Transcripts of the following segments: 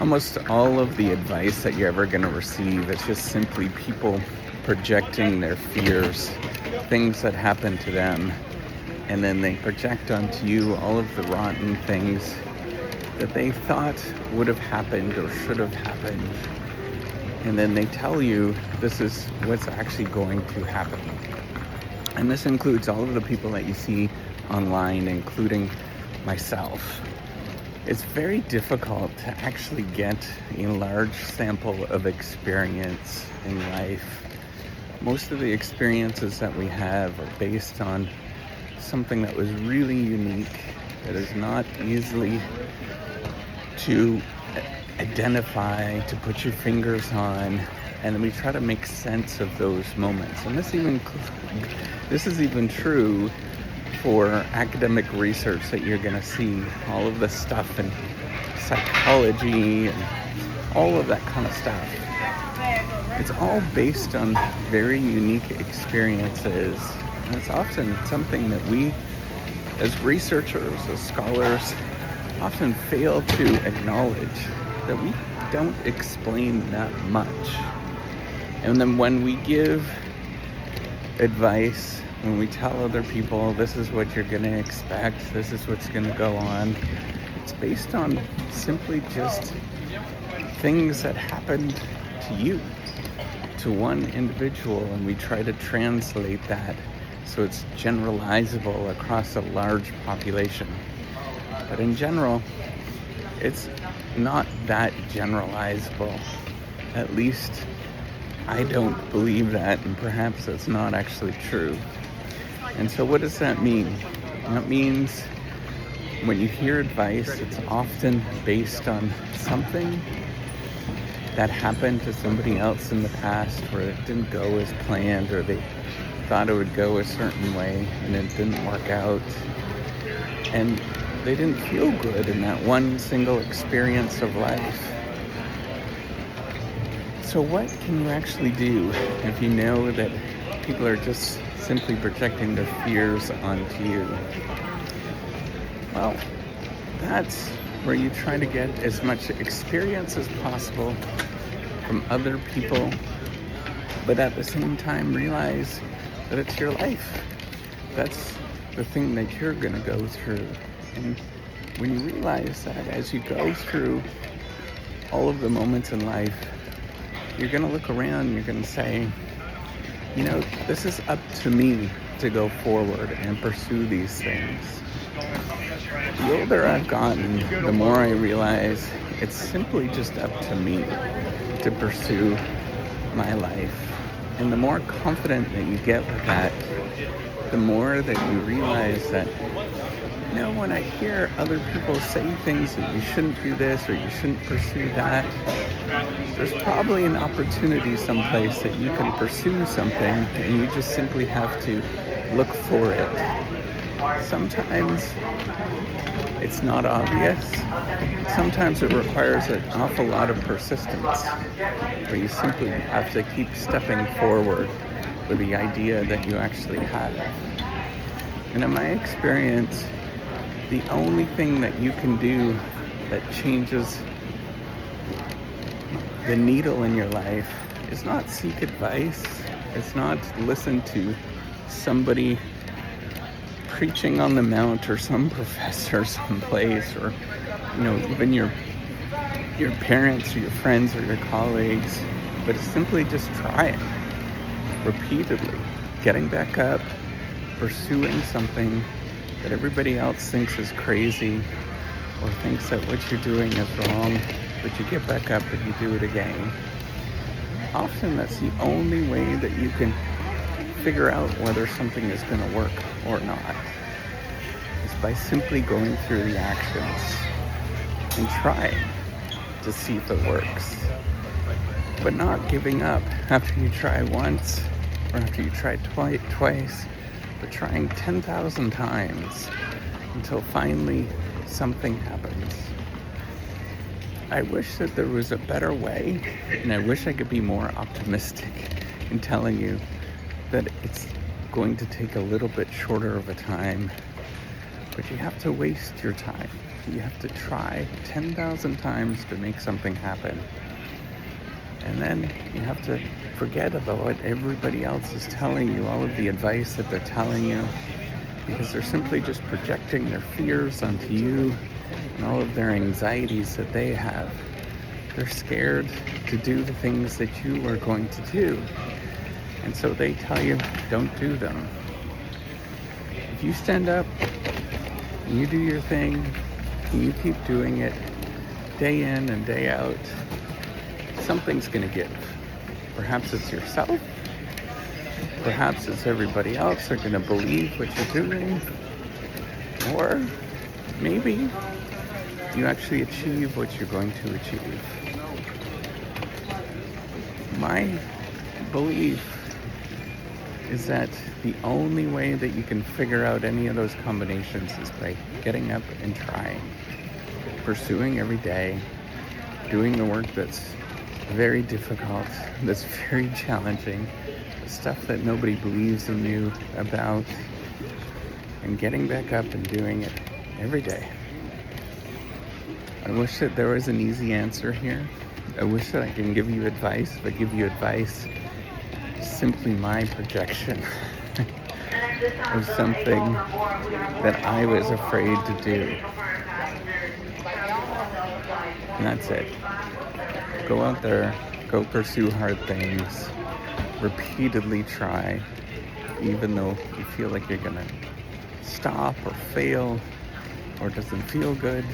Almost all of the advice that you're ever going to receive is just simply people projecting their fears, things that happen to them, and then they project onto you all of the rotten things that they thought would have happened or should have happened. And then they tell you this is what's actually going to happen. And this includes all of the people that you see online, including myself. It's very difficult to actually get a large sample of experience in life. Most of the experiences that we have are based on something that was really unique, that is not easily to identify, to put your fingers on, and we try to make sense of those moments. And this is even true for academic research that you're going to see, all of the stuff in psychology and all of that kind of stuff. It's all based on very unique experiences, and it's often something that we, as researchers, as scholars, often fail to acknowledge, that we don't explain that much. And then when we give advice, when we tell other people this is what you're going to expect, this is what's going to go on, it's based on simply just things that happened to you, to one individual, and we try to translate that so it's generalizable across a large population. But in general, it's not that generalizable. At least I don't believe that, and perhaps that's not actually true. And so what does that mean? That means when you hear advice, it's often based on something that happened to somebody else in the past where it didn't go as planned, or they thought it would go a certain way and it didn't work out. And they didn't feel good in that one single experience of life. So what can you actually do if you know that people are just simply projecting their fears onto you? Well, that's where you try to get as much experience as possible from other people, but at the same time realize that it's your life. That's the thing that you're going to go through. And when you realize that as you go through all of the moments in life, you're going to look around and you're going to say, you know, this is up to me to go forward and pursue these things. The older I've gotten, the more I realize it's simply just up to me to pursue my life. And the more confident that you get with that, the more that you realize that, you know, when I hear other people say things that you shouldn't do this or you shouldn't pursue that, there's probably an opportunity someplace that you can pursue something, and you just simply have to look for it. Sometimes it's not obvious. Sometimes it requires an awful lot of persistence, where you simply have to keep stepping forward with the idea that you actually have. And in my experience, the only thing that you can do that changes the needle in your life is not seek advice. It's not listen to somebody preaching on the mount or some professor someplace, or, you know, even your parents or your friends or your colleagues, but it's simply just trying repeatedly, getting back up, pursuing something that everybody else thinks is crazy or thinks that what you're doing is wrong, but you get back up and you do it again. Often that's the only way that you can figure out whether something is going to work or not, is by simply going through the actions and trying to see if it works, but not giving up after you try once or after you try twice, but trying 10,000 times until finally something happens. I wish that there was a better way, and I wish I could be more optimistic in telling you that it's going to take a little bit shorter of a time, but you have to waste your time. You have to try 10,000 times to make something happen. And then you have to forget about what everybody else is telling you, all of the advice that they're telling you, because they're simply just projecting their fears onto you and all of their anxieties that they have. They're scared to do the things that you are going to do. And so they tell you, don't do them. If you stand up and you do your thing and you keep doing it day in and day out, something's going to give. Perhaps it's yourself. Perhaps it's everybody else are going to believe what you're doing. Or maybe you actually achieve what you're going to achieve. My belief is that the only way that you can figure out any of those combinations is by getting up and trying, pursuing every day, doing the work that's very difficult, that's very challenging, the stuff that nobody believes in you about, and getting back up and doing it every day. I wish that there was an easy answer here. I wish that I can give you advice. If I give you advice, simply my projection of something that I was afraid to do. And that's it. Go out there, go pursue hard things, repeatedly try, even though you feel like you're gonna stop or fail or it doesn't feel good.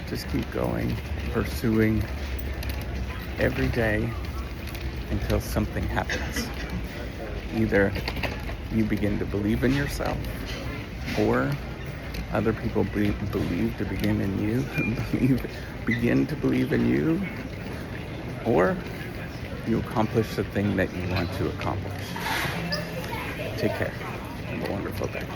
Just keep going, pursuing every day until something happens. Either you begin to believe in yourself, or other people begin to believe in you, or you accomplish the thing that you want to accomplish. Take care. Have a wonderful day.